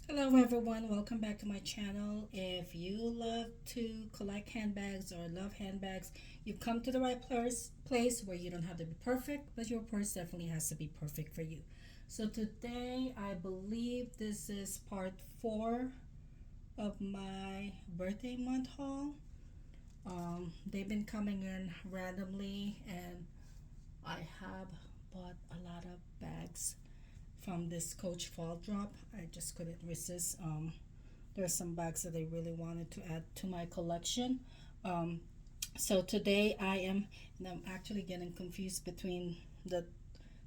Hello everyone, welcome back to my channel. If you love to collect handbags or love handbags, you've come to the right place where you don't have to be perfect, but your purse definitely has to be perfect for you. So today I believe this is part 4 of my birthday month haul. They've been coming in randomly and I have bought a lot of bags from this Coach Fall Drop. I just couldn't resist. There's some bags that I really wanted to add to my collection. Um, so today I am, and I'm actually getting confused between the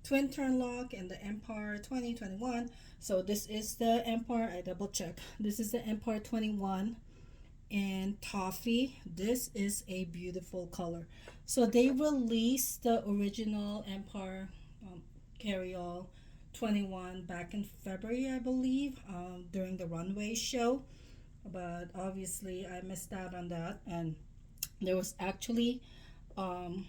Twin Turn Lock and the Empire 2021. So this is the Empire, I double check. This is the Empire 21 and Toffee. This is a beautiful color. So they released the original Empire Carryall 21 back in February, I believe, during the runway show. But obviously, I missed out on that. And there was actually, um,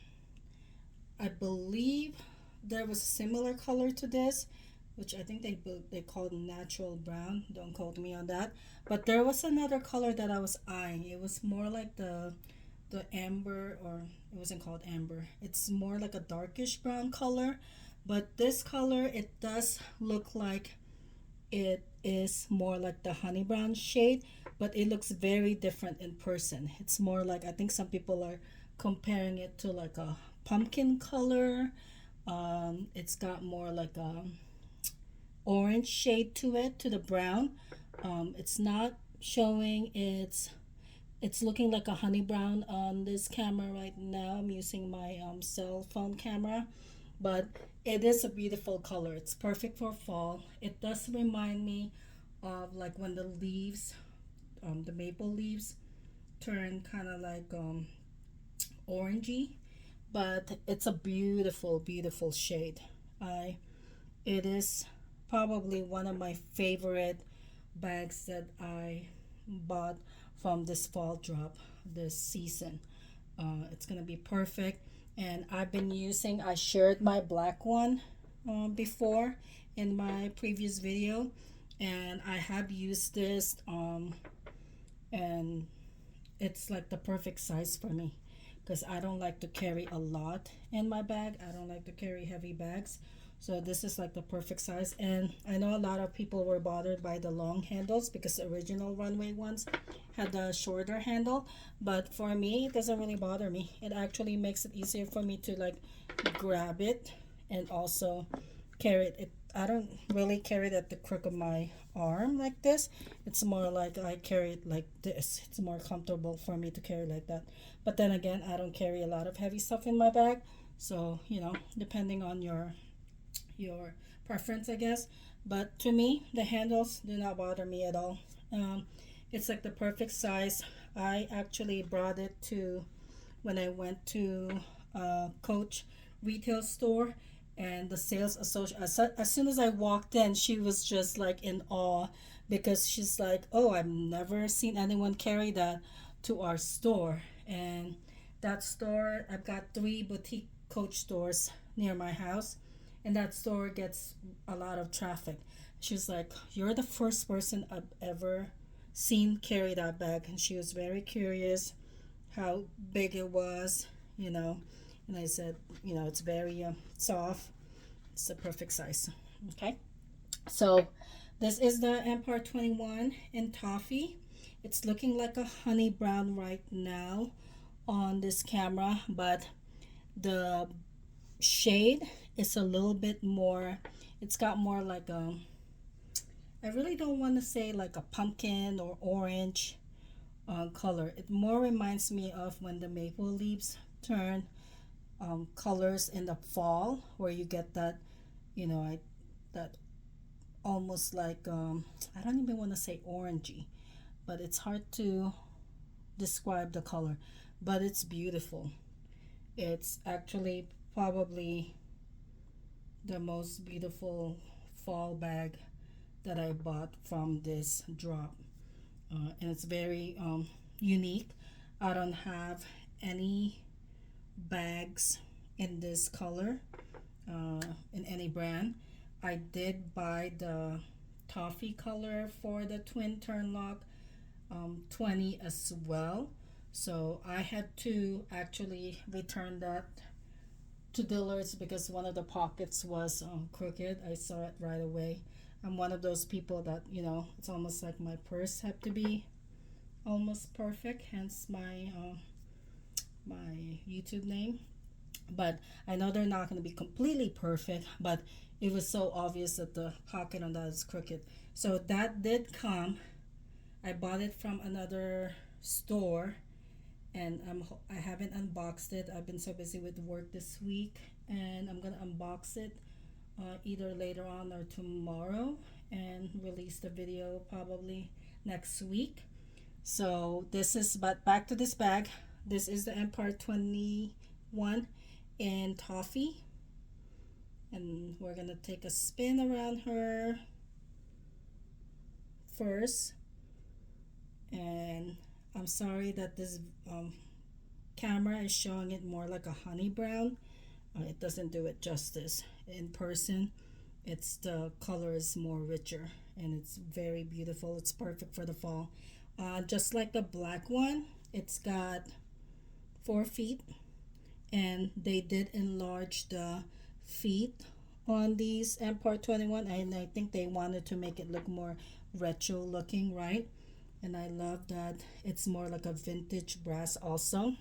I believe, there was a similar color to this, which I think they called natural brown. Don't quote me on that. But there was another color that I was eyeing. It was more like the amber, or it wasn't called amber. It's more like a darkish brown color. But this color, it does look like it is more like the honey brown shade, but it looks very different in person. It's more like, I think some people are comparing it to like a pumpkin color. It's got more like a orange shade to it, to the brown. It's not showing it's looking like a honey brown on this camera right now. I'm using my cell phone camera, but it is a beautiful color. It's perfect for fall. It does remind me of like when the leaves, the maple leaves turn kind of like orangey, but it's a beautiful, beautiful shade. I It is probably one of my favorite bags that I bought from this fall drop this season. It's gonna be perfect, and I've been using. I shared my black one before in my previous video, and I have used this, and it's like the perfect size for me because I don't like to carry a lot in my bag. I don't like to carry heavy bags. So this is like the perfect size. And I know a lot of people were bothered by the long handles because the original runway ones had the shorter handle. But for me, it doesn't really bother me. It actually makes it easier for me to like grab it and also carry it. I don't really carry it at the crook of my arm like this. It's more like I carry it like this. It's more comfortable for me to carry like that. But then again, I don't carry a lot of heavy stuff in my bag. So, depending on your preference, I guess. But to me, the handles do not bother me at all. Um, it's like the perfect size. I actually brought it to when I went to Coach retail store, and the sales associate. As soon as I walked in, she was just like in awe because she's like, "Oh, I've never seen anyone carry that to our store." And that store, I've got 3 boutique Coach stores near my house, and that store gets a lot of traffic. She's like, "You're the first person I've ever seen carry that bag," and she was very curious how big it was, you know. And I said, it's very soft. It's the perfect size. Okay. So this is the Empire 21 in Toffee. It's looking like a honey brown right now on this camera, but the shade is a little bit more, it's got more like I really don't want to say like a pumpkin or orange color. It more reminds me of when the maple leaves turn colors in the fall, where you get that, that almost like I don't even want to say orangey, but it's hard to describe the color, but it's beautiful. It's actually probably the most beautiful fall bag that I bought from this drop, and it's very unique. I don't have any bags in this color in any brand. I did buy the toffee color for the twin turn lock 20 as well. So I had to actually return that to dealers because one of the pockets was crooked. I saw it right away. I'm one of those people that, it's almost like my purse had to be almost perfect, hence my YouTube name. But I know they're not going to be completely perfect, but it was so obvious that the pocket on that is crooked. So that did come. I bought it from another store, and I haven't unboxed it. I've been so busy with work this week, and I'm gonna unbox it either later on or tomorrow and release the video probably next week. So this is, but back to this bag. This is the Empire 21 in Toffee, and we're gonna take a spin around her first. And I'm sorry that this camera is showing it more like a honey brown. It doesn't do it justice. In person, the color is more richer and it's very beautiful. It's perfect for the fall. Just like the black one, it's got 4 feet, and they did enlarge the feet on these Empire 21, and I think they wanted to make it look more retro looking, right? And I love that it's more like a vintage brass also.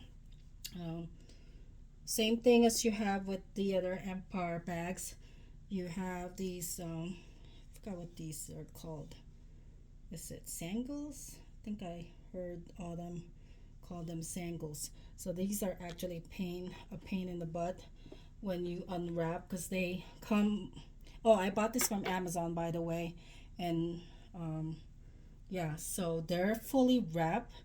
Um, Same thing as you have with the other Empire bags. You have these, I forgot what these are called. Is it sangles? I think I heard Autumn call them sangles. So these are actually a pain in the butt when you unwrap, because they come. Oh, I bought this from Amazon, by the way, and yeah, so they're fully wrapped.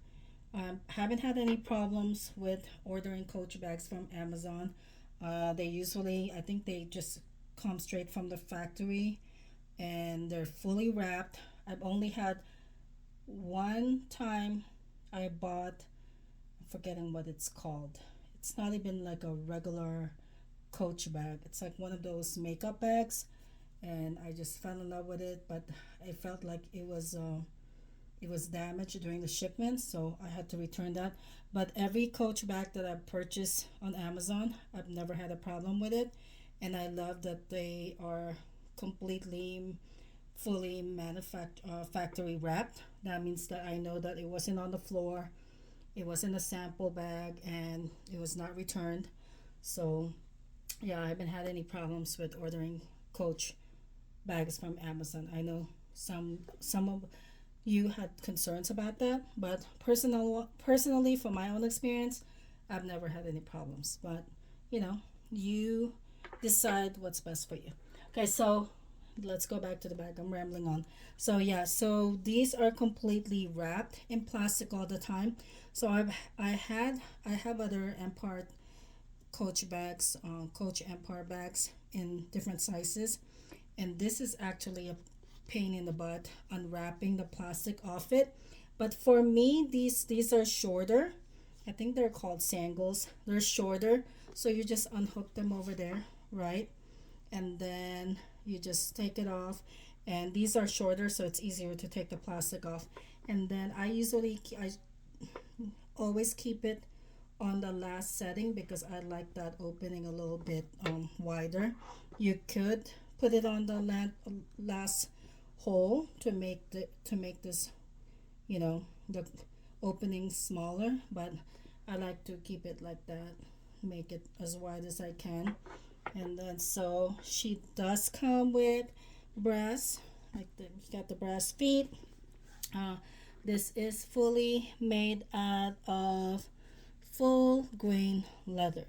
Haven't had any problems with ordering Coach bags from Amazon. They usually, I think they just come straight from the factory, and they're fully wrapped. I've only had one time I bought, I'm forgetting what it's called. It's not even like a regular Coach bag. It's like one of those makeup bags, and I just fell in love with it. But I felt like it was damaged during the shipment, so I had to return that. But every Coach bag that I've purchased on Amazon, I've never had a problem with it, and I love that they are completely fully factory wrapped. That means that I know that it wasn't on the floor, it wasn't a sample bag, and it was not returned. So yeah, I haven't had any problems with ordering Coach bags from Amazon. I know some of you had concerns about that, but personally, from my own experience, I've never had any problems. But you decide what's best for you. Okay, so let's go back to the bag. I'm rambling on. So yeah, so these are completely wrapped in plastic all the time. So I have other Empire Coach bags, Coach Empire bags in different sizes, and this is actually a pain in the butt unwrapping the plastic off it. But for me, these are shorter. I think they're called sangles. They're shorter, so you just unhook them over there, right? And then you just take it off. And these are shorter, so it's easier to take the plastic off. And then I always keep it on the last setting because I like that opening a little bit wider. You could put it on the last hole to make this, the opening smaller, but I like to keep it like that, make it as wide as I can. And then so she does come with brass, you got the brass feet. This is fully made out of full grain leather,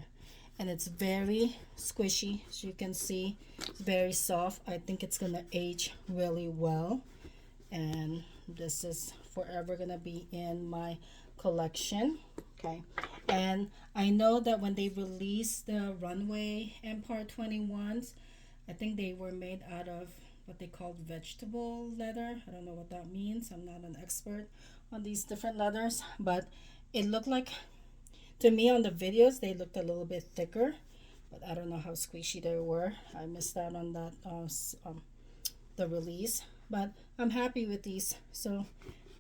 and it's very squishy, as you can see. It's very soft. I think it's gonna age really well, and this is forever gonna be in my collection. Okay, and I know that when they released the runway Empire 21s, I think they were made out of what they called vegetable leather. I don't know what that means. I'm not an expert on these different leathers, but it looked like, to me on the videos, they looked a little bit thicker, but I don't know how squishy they were. I missed out on that, the release. but I'm happy with these. So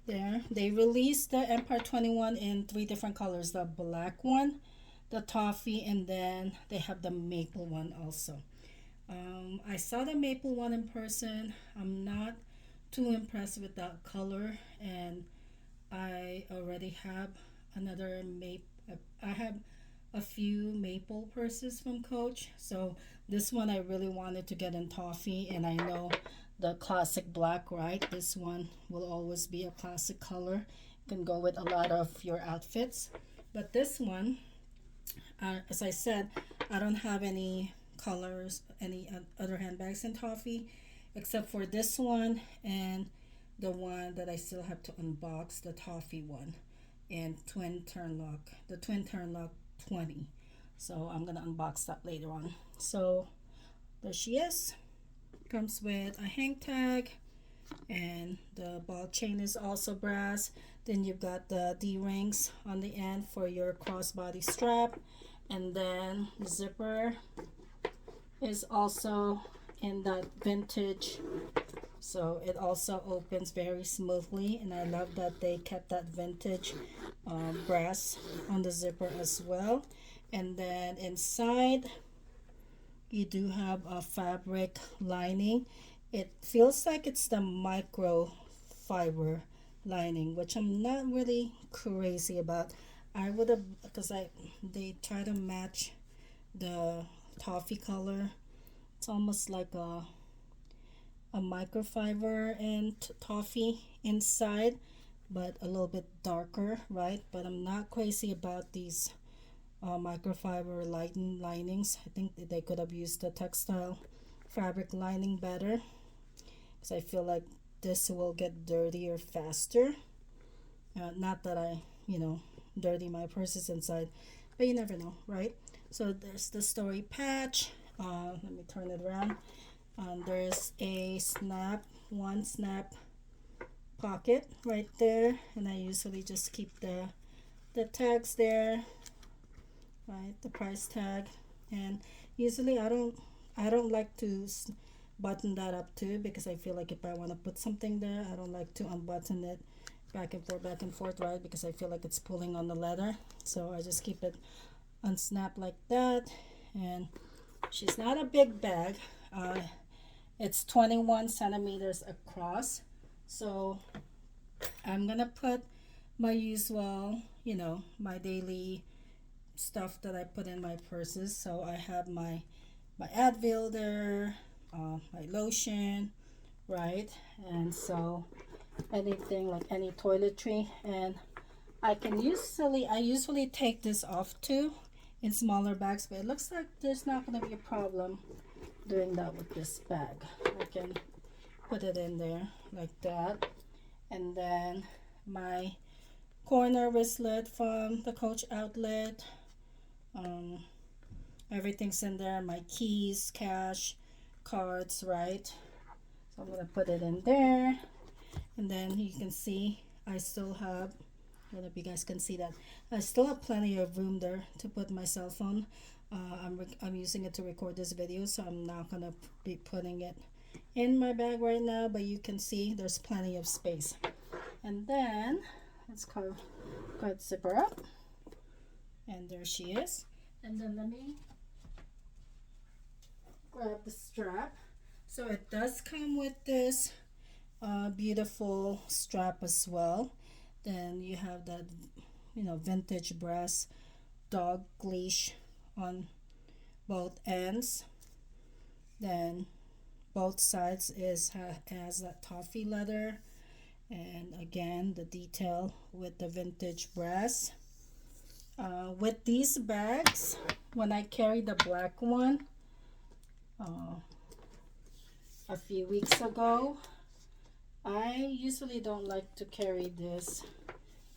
there, they released the Empire 21 in three different colors: the black one, the toffee, and then they have the maple one also. I saw the maple one in person. I'm not too impressed with that color, and I already have another maple. I have a few maple purses from Coach, so this one I really wanted to get in toffee, and I know the classic black, right? This one will always be a classic color. Can go with a lot of your outfits, but this one, as I said, I don't have any colors, any other handbags in toffee, except for this one and the one that I still have to unbox, the toffee one, and twin turn lock, the twin turn lock 20. So I'm gonna unbox that later on. So there she is. Comes with a hang tag, and the ball chain is also brass. Then you've got the D-rings on the end for your crossbody strap, and then the zipper is also in that vintage, so it also opens very smoothly, and I love that they kept that vintage brass on the zipper as well. And then inside you do have a fabric lining. It feels like it's the microfiber lining, which I'm not really crazy about. I would have, because they try to match the toffee color. It's almost like a microfiber and toffee inside, but a little bit darker, right? But I'm not crazy about these microfiber linings. I think that they could have used the textile fabric lining better, because I feel like this will get dirtier faster. Not that I, dirty my purses inside, but you never know, right? So there's the story patch. Let me turn it around. There's a one snap pocket right there, and I usually just keep the tags there, right? The price tag, and usually I don't like to button that up too, because I feel like if I want to put something there, I don't like to unbutton it back and forth, right? Because I feel like it's pulling on the leather, so I just keep it unsnapped like that. And she's not a big bag. It's 21 centimeters across, so I'm gonna put my usual, my daily stuff that I put in my purses. So I have my Advil there, my lotion, right? And so anything like any toiletry, and I usually take this off too in smaller bags, but it looks like there's not going to be a problem doing that with this bag. I can put it in there like that. And then my corner wristlet from the Coach outlet, everything's in there, my keys, cash, cards, right? So I'm going to put it in there. And then you can see I still have, I don't know if you guys can see that, I still have plenty of room there to put my cell phone. I'm using it to record this video, so I'm not gonna be putting it in my bag right now, but you can see there's plenty of space. And then let's go ahead, zip her up, and there she is. And then let me grab the strap. So it does come with this beautiful strap as well. Then you have that vintage brass dog leash on both ends. Then both sides has that toffee leather, and again the detail with the vintage brass. With these bags, when I carried the black one a few weeks ago, I usually don't like to carry this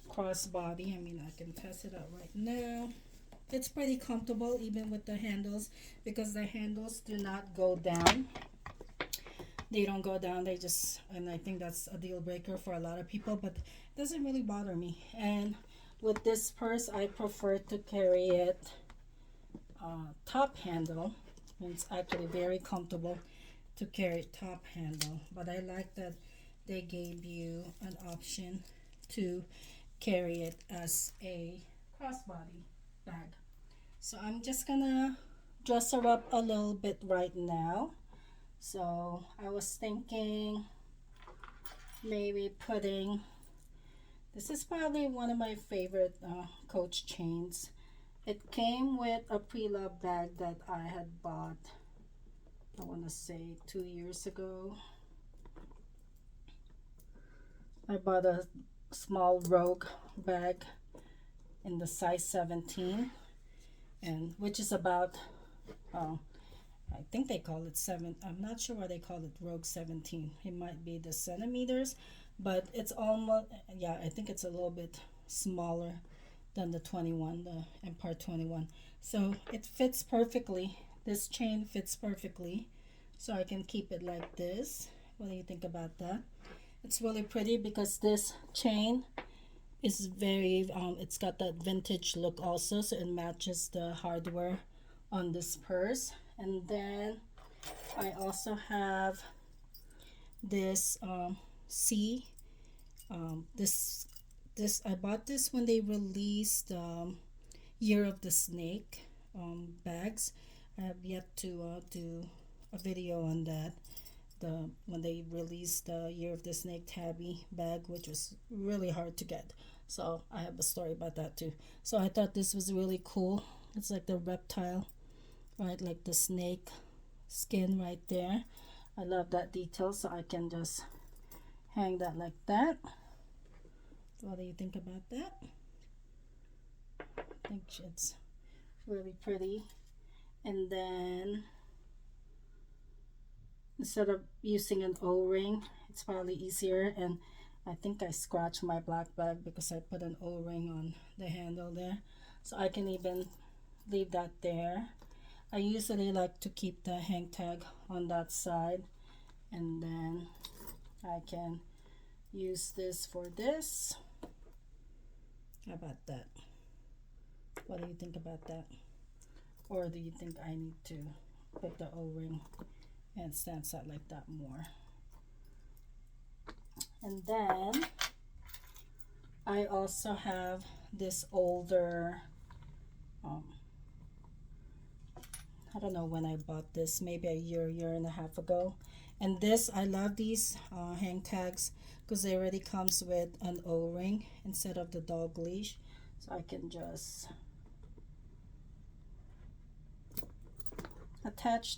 crossbody. I mean, I can test it out right now. It's pretty comfortable even with the handles, because the handles do not go down. They don't go down, they just, and I think that's a deal breaker for a lot of people, but it doesn't really bother me. And with this purse, I prefer to carry it top handle. It's actually very comfortable. to carry top handle, but I like that they gave you an option to carry it as a crossbody bag. So I'm just gonna dress her up a little bit right now. So I was thinking maybe putting, this is probably one of my favorite Coach chains. It came with a pre-loved bag that I had bought, I want to say 2 years ago. I bought a small Rogue bag in the size 17, and which is about, I think they call it 7. I'm not sure why they call it Rogue 17. It might be the centimeters, but it's almost, yeah, I think it's a little bit smaller than the 21, the Empire 21. So it fits perfectly. This chain fits perfectly. So I can keep it like this. What do you think about that? It's really pretty because this chain is very, it's got that vintage look also. So it matches the hardware on this purse. And then I also have this C. This I bought this when they released Year of the Snake bags. I have yet to do a video on that. When they released the Year of the Snake tabby bag, which was really hard to get. So I have a story about that too. So I thought this was really cool. It's like the reptile, right? Like the snake skin right there. I love that detail, so I can just hang that like that. What do you think about that? I think it's really pretty. And then instead of using an O-ring, it's probably easier, and I think I scratched my black bag because I put an O-ring on the handle there, so I can even leave that there. I usually like to keep the hang tag on that side, and then I can use this for this. How about that? What do you think about that? Or do you think I need to put the O-ring and stands out like that more? And then I also have this older, I don't know when I bought this, maybe a year and a half ago. And this, I love these hang tags because they already comes with an O-ring instead of the dog leash. So I can just attach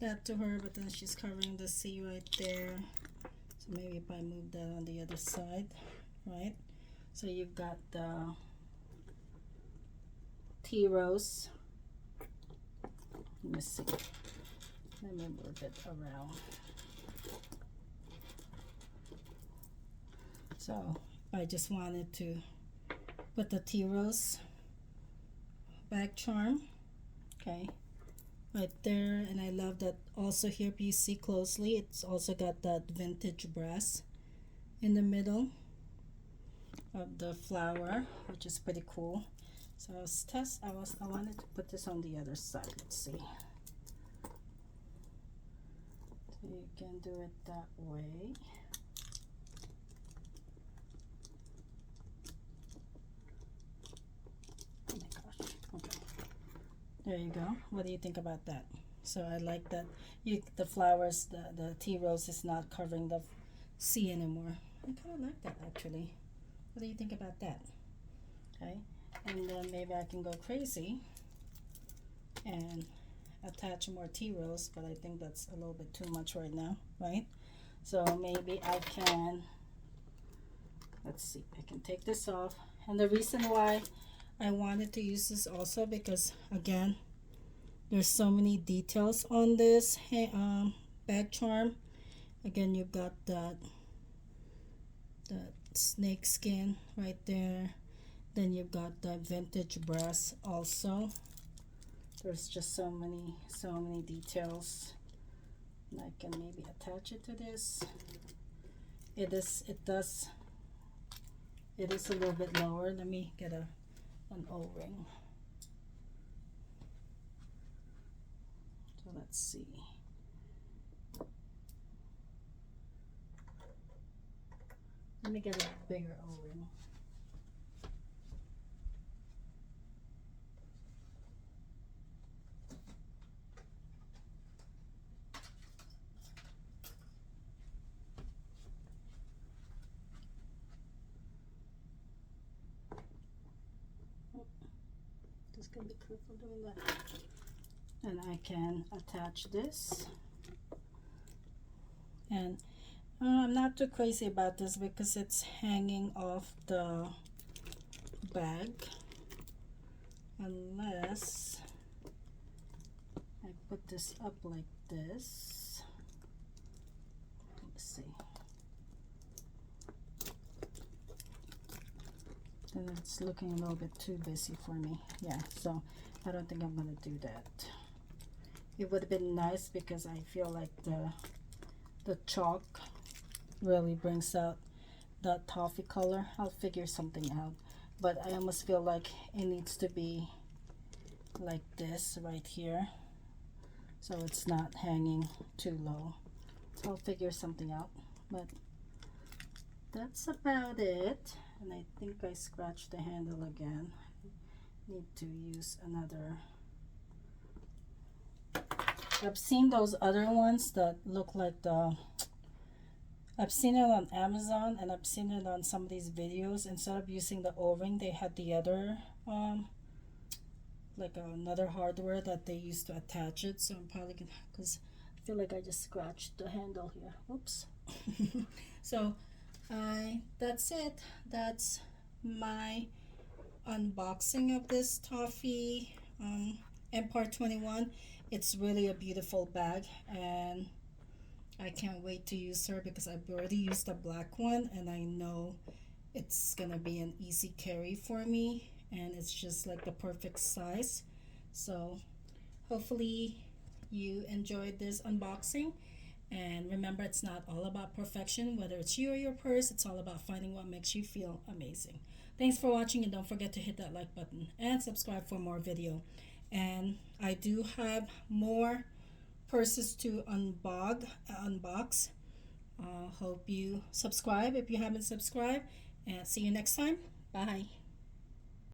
that to her, but then she's covering the C right there. So maybe if I move that on the other side, right? So you've got the T-rose. Let me see. Let me move it around. So I just wanted to put the T-rose back charm, okay, right there. And I love that also here, if you see closely, it's also got that vintage brass in the middle of the flower, which is pretty cool. So I wanted to put this on the other side. Let's see. So you can do it that way. Oh my gosh. Okay. There you go. What do you think about that? So I like that the flowers, the tea rose is not covering the C anymore. I kind of like that actually. What do you think about that? Okay. And then maybe I can go crazy and attach more tea rose, but I think that's a little bit too much right now, right? So maybe I can, let's see, I can take this off. And the reason why I wanted to use this also because, again, there's so many details on this bag charm. Again, you've got that snake skin right there. Then you've got the vintage brass also. There's just so many details. And I can maybe attach it to this. It is a little bit lower. Let me get an O-ring. So let's see. Let me get a bigger O-ring. Just gonna be careful doing that. And I can attach this. And I'm not too crazy about this because it's hanging off the bag, unless I put this up like this. Let's see. Then it's looking a little bit too busy for me. Yeah, so I don't think I'm gonna do that. It would have been nice because I feel like the chalk really brings out that toffee color. I'll figure something out, but I almost feel like it needs to be like this right here, so it's not hanging too low. So I'll figure something out, but that's about it. And I think I scratched the handle again. Need to use another. I've seen those other ones that look like I've seen it on Amazon, and I've seen it on some of these videos. Instead of using the O-ring, they had the other like another hardware that they used to attach it. So I'm probably gonna, because I feel like I just scratched the handle here. Oops. So that's it. That's my unboxing of this Toffee Empire 21. It's really a beautiful bag, and I can't wait to use her because I've already used the black one, and I know it's gonna be an easy carry for me, and it's just like the perfect size. So hopefully you enjoyed this unboxing. And remember, it's not all about perfection. Whether it's you or your purse, it's all about finding what makes you feel amazing. Thanks for watching, and don't forget to hit that like button and subscribe for more video. And I do have more purses to unbox. Hope you subscribe if you haven't subscribed, and see you next time. Bye.